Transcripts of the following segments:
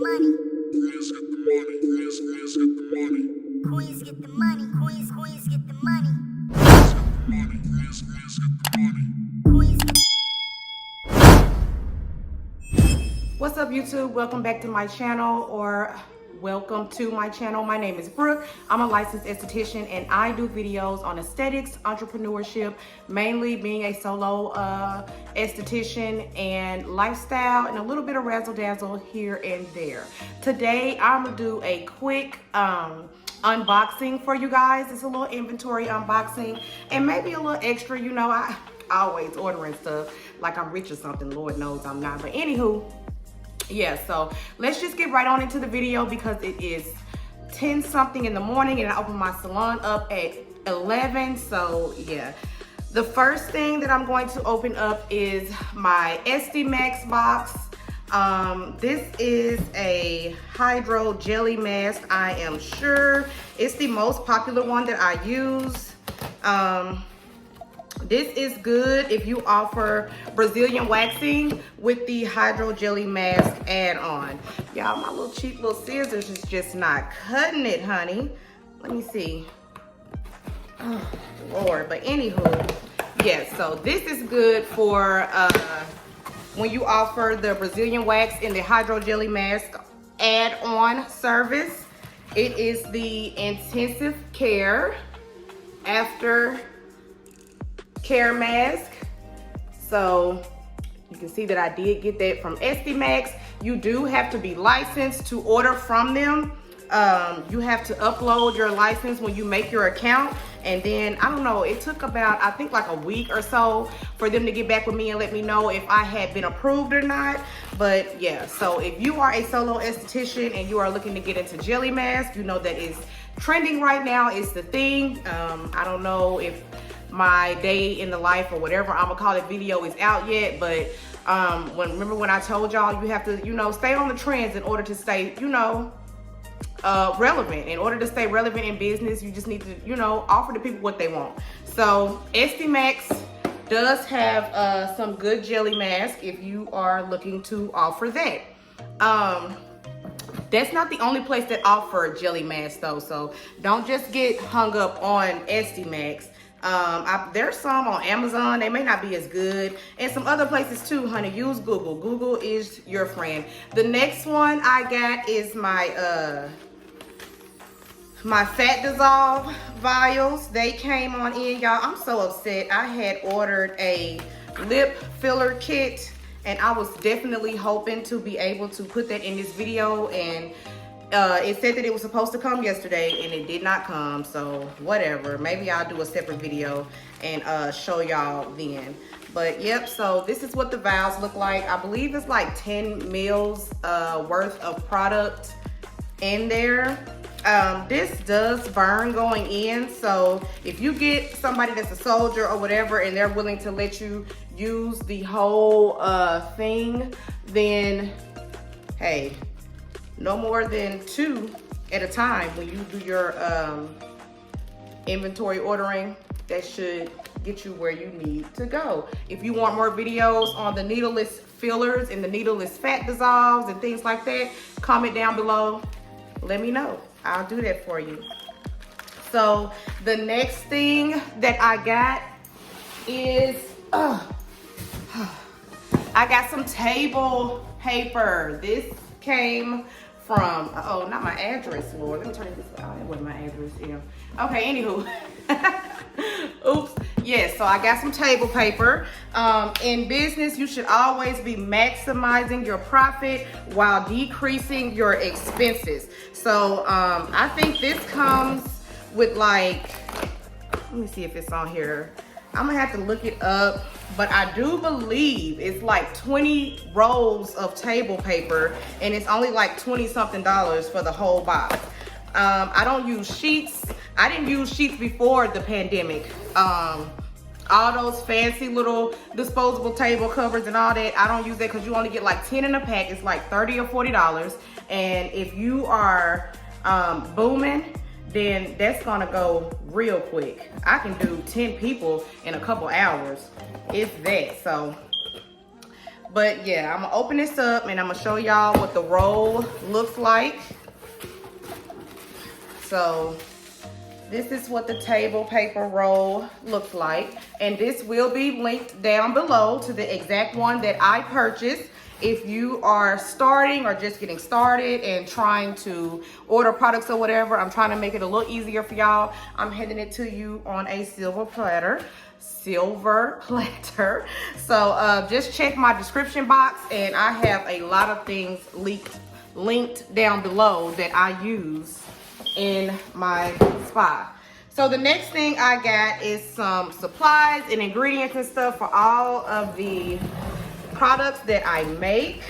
money. Queens get the money. Queens get the money. Queens get the money. Queens get the money. Queens get the money. Queens get What's up, YouTube? Welcome back to my channel, or welcome to my channel. My name is Brooke. I'm a licensed esthetician and I do videos on aesthetics, entrepreneurship, mainly being a solo esthetician, and lifestyle, and a little bit of razzle dazzle here and there. Today I'm gonna do a quick unboxing for you guys. It's a little inventory unboxing and maybe a little extra. You know, I always ordering stuff like I'm rich or something. Lord knows I'm not, but anywho, yeah, so let's just get right on into the video because it is 10 something in the morning and I open my salon up at 11. So yeah, the first thing that I'm going to open up is my Esthi Max box. This is a Hydrojelly mask. I am sure it's the most popular one that I use. This is good if you offer Brazilian waxing with the Hydrojelly mask add-on. Y'all, my little cheap little scissors is just not cutting it, honey. Let me see. Oh, Lord. But anywho, yes, so this is good for when you offer the Brazilian wax in the Hydrojelly mask add-on service. It is the intensive care after care mask. So you can see that I did get that from Esthi Max. You do have to be licensed to order from them. You have to upload your license when you make your account, and then I don't know, it took about, I think, like a week or so for them to get back with me and let me know if I had been approved or not. But yeah, so if you are a solo esthetician and you are looking to get into jelly mask, you know that is trending right now. It's the thing. I don't know if my day in the life or whatever I'm gonna call it video is out yet, but remember when I told y'all you have to, you know, stay on the trends in order to stay, you know, relevant. In order to stay relevant in business, you just need to, you know, offer the people what they want. So Esthi Max does have some good jelly mask if you are looking to offer that. That's not the only place that offer jelly masks though, so don't just get hung up on Esthi Max. There's some on Amazon. They may not be as good, and some other places too, honey. Use Google. Google is your friend. The next one I got is my my fat dissolve vials. They came on in, y'all. I'm so upset. I had ordered a lip filler kit and I was definitely hoping to be able to put that in this video, and it said that it was supposed to come yesterday and it did not come, so whatever. Maybe I'll do a separate video and show y'all then. But yep, so this is what the vials look like. I believe it's like 10 mils worth of product in there. This does burn going in, so if you get somebody that's a soldier or whatever and they're willing to let you use the whole thing, then hey, no more than 2 at a time when you do your inventory ordering. That should get you where you need to go. If you want more videos on the needleless fillers and the needleless fat dissolves and things like that, comment down below. Let me know. I'll do that for you. So the next thing that I got is I got some table paper. This came from, oh, not my address, Lord. Let me turn this out. That wasn't my address, yeah. Okay, anywho. Oops. Yes, so I got some table paper. In business, you should always be maximizing your profit while decreasing your expenses. So I think this comes with, like, let me see if it's on here. I'm gonna have to look it up, but I do believe it's like 20 rolls of table paper and it's only like 20 something dollars for the whole box. I don't use sheets. I didn't use sheets before the pandemic. All those fancy little disposable table covers and all that, I don't use that because you only get like 10 in a pack. It's like $30 or $40. And if you are booming, then that's gonna go real quick. I can do 10 people in a couple hours, if that. So But yeah, I'm gonna open this up and I'm gonna show y'all what the roll looks like. So this is what the table paper roll looks like. And this will be linked down below to the exact one that I purchased. If you are starting or just getting started and trying to order products or whatever, I'm trying to make it a little easier for y'all. I'm handing it to you on a silver platter. So just check my description box, and I have a lot of things linked down below that I use in my spa. So the next thing I got is some supplies and ingredients and stuff for all of the products that I make.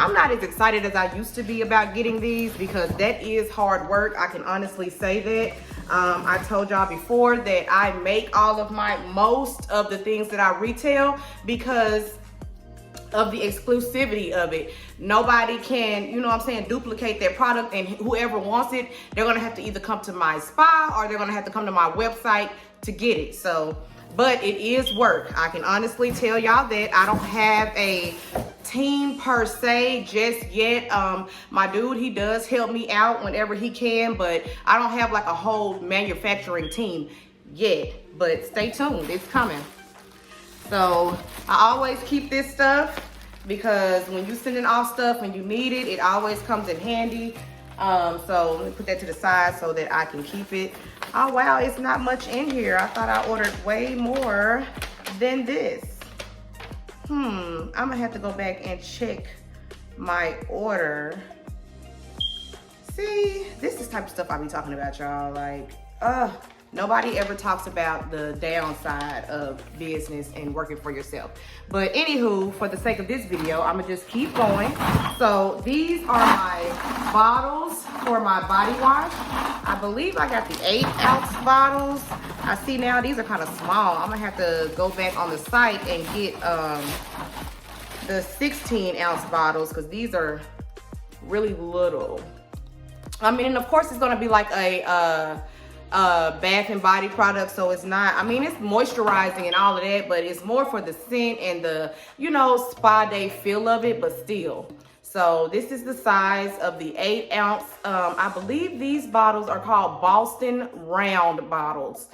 I'm not as excited as I used to be about getting these because that is hard work. I can honestly say that. I told y'all before that I make most of the things that I retail because of the exclusivity of it. Nobody can, you know what I'm saying, duplicate their product, and whoever wants it, they're gonna have to either come to my spa or they're gonna have to come to my website to get it. So, but it is work. I can honestly tell y'all that. I don't have a team per se just yet. My dude, he does help me out whenever he can, but I don't have like a whole manufacturing team yet. But stay tuned, it's coming. So I always keep this stuff because when you sending off stuff, when you need it, it always comes in handy. So let me put that to the side so that I can keep it. Oh wow, it's not much in here. I thought I ordered way more than this. I'm gonna have to go back and check my order. See, this is the type of stuff I be talking about, y'all. Like, nobody ever talks about the downside of business and working for yourself. But anywho, for the sake of this video, I'm gonna just keep going. So these are my bottles for my body wash. I believe I got the 8-ounce bottles. I see now these are kind of small. I'm gonna have to go back on the site and get the 16-ounce bottles because these are really little. I mean, and of course it's gonna be like a bath and body product, so it's not, I mean, it's moisturizing and all of that, but it's more for the scent and the, you know, spa day feel of it, but still. So this is the size of the 8-ounce. I believe these bottles are called Boston Round bottles.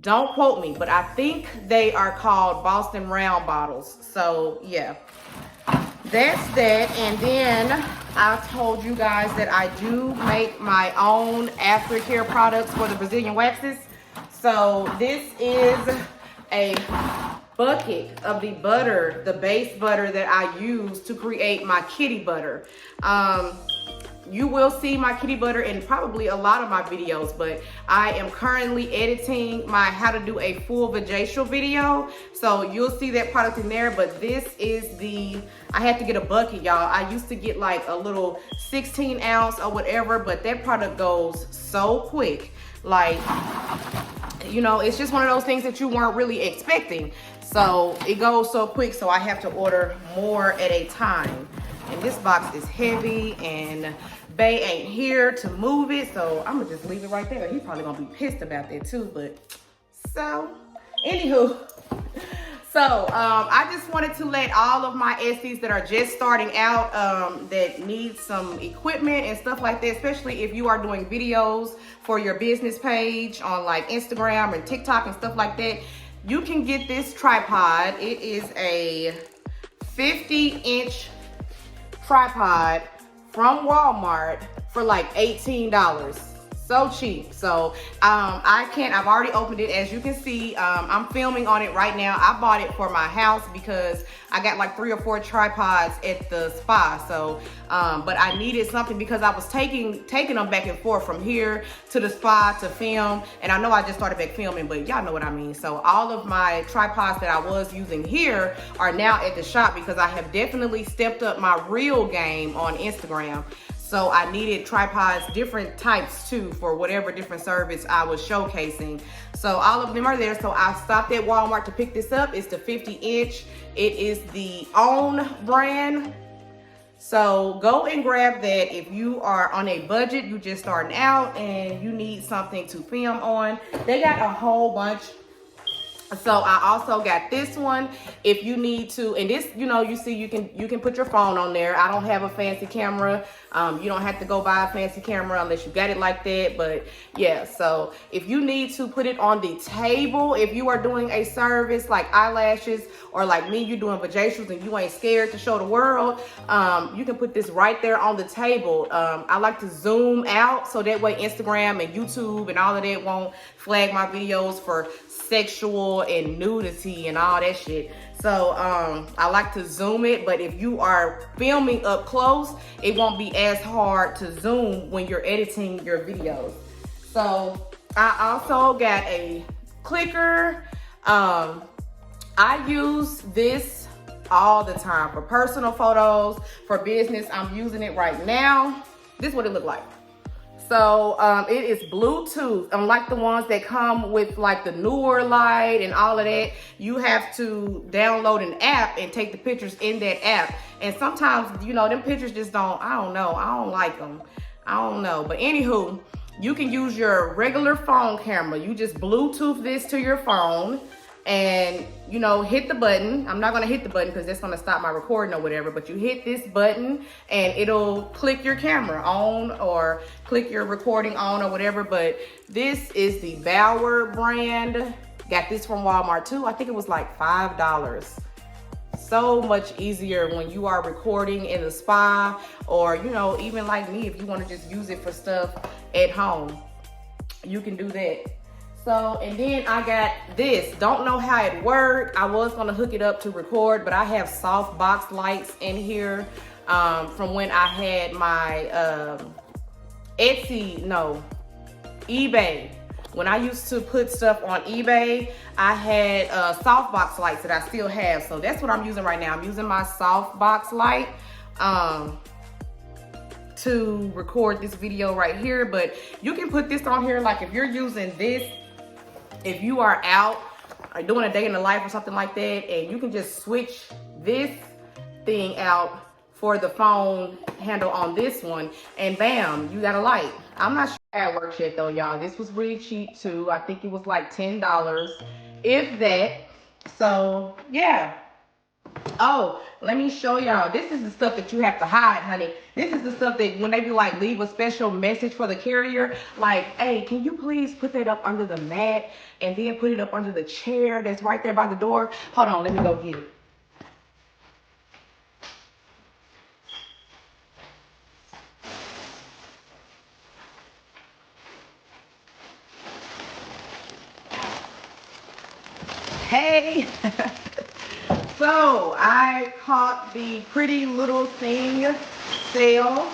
Don't quote me, but I think they are called Boston Round bottles. So yeah, that's that. And then I told you guys that I do make my own aftercare products for the Brazilian waxes. So this is a bucket of the butter, the base butter that I use to create my kitty butter. You will see my kitty butter in probably a lot of my videos, but I am currently editing my how to do a full vajacial video. So you'll see that product in there, but this is the, I had to get a bucket, y'all. I used to get like a little 16-ounce or whatever, but that product goes so quick. Like, you know, it's just one of those things that you weren't really expecting. So it goes so quick, so I have to order more at a time. And this box is heavy and Bay ain't here to move it, so I'm gonna just leave it right there. He's probably gonna be pissed about that too, but so, anywho. So, I just wanted to let all of my Esthis that are just starting out, that need some equipment and stuff like that, especially if you are doing videos for your business page on like Instagram and TikTok and stuff like that, you can get this tripod. It is a 50-inch tripod from Walmart for like $18. So cheap. So I've already opened it. As you can see, I'm filming on it right now. I bought it for my house because I got like 3 or 4 tripods at the spa. So but I needed something because I was taking them back and forth from here to the spa to film, and I know I just started back filming, but y'all know what I mean. So all of my tripods that I was using here are now at the shop because I have definitely stepped up my reel game on Instagram. So I needed tripods, different types too, for whatever different service I was showcasing. So all of them are there. So I stopped at Walmart to pick this up. It's the 50-inch. It is the OWN brand. So go and grab that if you are on a budget, you just starting out and you need something to film on. They got a whole bunch So I also got this one if you need to, and this, you know, you see you can put your phone on there. I don't have a fancy camera. You don't have to go buy a fancy camera unless you got it like that. But yeah, so if you need to put it on the table, if you are doing a service like eyelashes, or like me, you're doing vajacials and you ain't scared to show the world, you can put this right there on the table. I like to zoom out so that way Instagram and YouTube and all of that won't flag my videos for sexual and nudity and all that shit. So I like to zoom it, but if you are filming up close, it won't be as hard to zoom when you're editing your videos. So I also got a clicker. I use this all the time for personal photos, for business. I'm using it right now. This is what it looked like. So it is Bluetooth. Unlike the ones that come with like the newer light and all of that, you have to download an app and take the pictures in that app. And sometimes, you know, them pictures just don't, I don't know. I don't like them. I don't know. But anywho, you can use your regular phone camera. You just Bluetooth this to your phone and, you know, hit the button. I'm not gonna hit the button because that's gonna stop my recording or whatever, but you hit this button and it'll click your camera on or click your recording on or whatever. But this is the Bauer brand. Got this from Walmart too. I think it was like $5. So much easier when you are recording in the spa, or, you know, even like me, if you want to just use it for stuff at home, you can do that. So, and then I got this. Don't know how it worked. I was gonna hook it up to record, but I have soft box lights in here from when I had my eBay. When I used to put stuff on eBay, I had softbox lights that I still have. So that's what I'm using right now. I'm using my softbox light to record this video right here. But you can put this on here, like if you're using this, if you are out or doing a day in the life or something like that, and you can just switch this thing out for the phone handle on this one, and bam, you got a light. I'm not sure how it works yet though, y'all. This was really cheap too. I think it was like $10, if that. So yeah. Oh, let me show y'all. This is the stuff that you have to hide, honey. This is the stuff that when they be like, leave a special message for the carrier, like, hey, can you please put that up under the mat and then put it up under the chair that's right there by the door? Hold on, let me go get it. Hey. So I caught the Pretty Little Thing sale,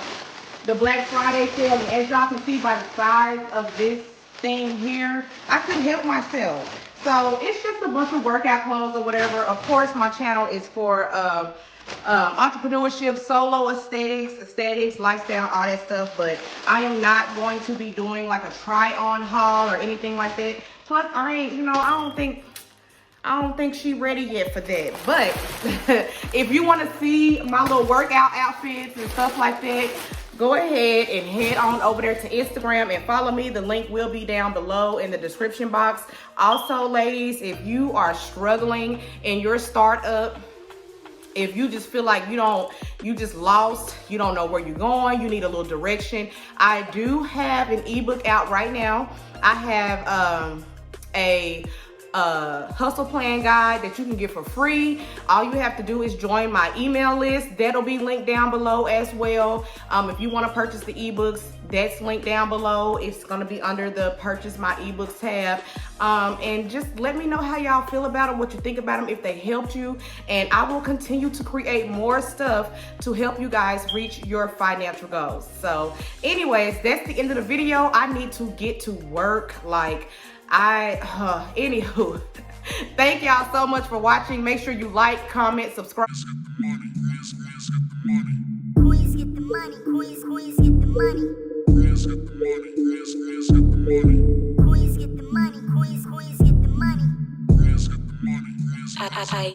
the Black Friday sale, and as y'all can see by the size of this thing here, I couldn't help myself. So it's just a bunch of workout clothes or whatever. Of course, my channel is for entrepreneurship, solo aesthetics, lifestyle, all that stuff. But I am not going to be doing like a try-on haul or anything like that. Plus, I don't think she ready yet for that. But if you want to see my little workout outfits and stuff like that, go ahead and head on over there to Instagram and follow me. The link will be down below in the description box. Also, ladies, if you are struggling in your startup, if you just feel like you just lost, you don't know where you're going, you need a little direction, I do have an ebook out right now. I have a hustle plan guide that you can get for free. All you have to do is join my email list. That'll be linked down below as well. If you want to purchase the ebooks, that's linked down below. It's going to be under the purchase my ebooks tab. And just let me know how y'all feel about them, what you think about them, if they helped you. And I will continue to create more stuff to help you guys reach your financial goals. So anyways, that's the end of the video. I need to get to work. Anywho, thank y'all so much for watching. Make sure you like, comment, subscribe. Queens get the money, queens get the money. Queens get the money, queens get the money. Queens get the money, queens get the money. Queens get the money, queens get the money.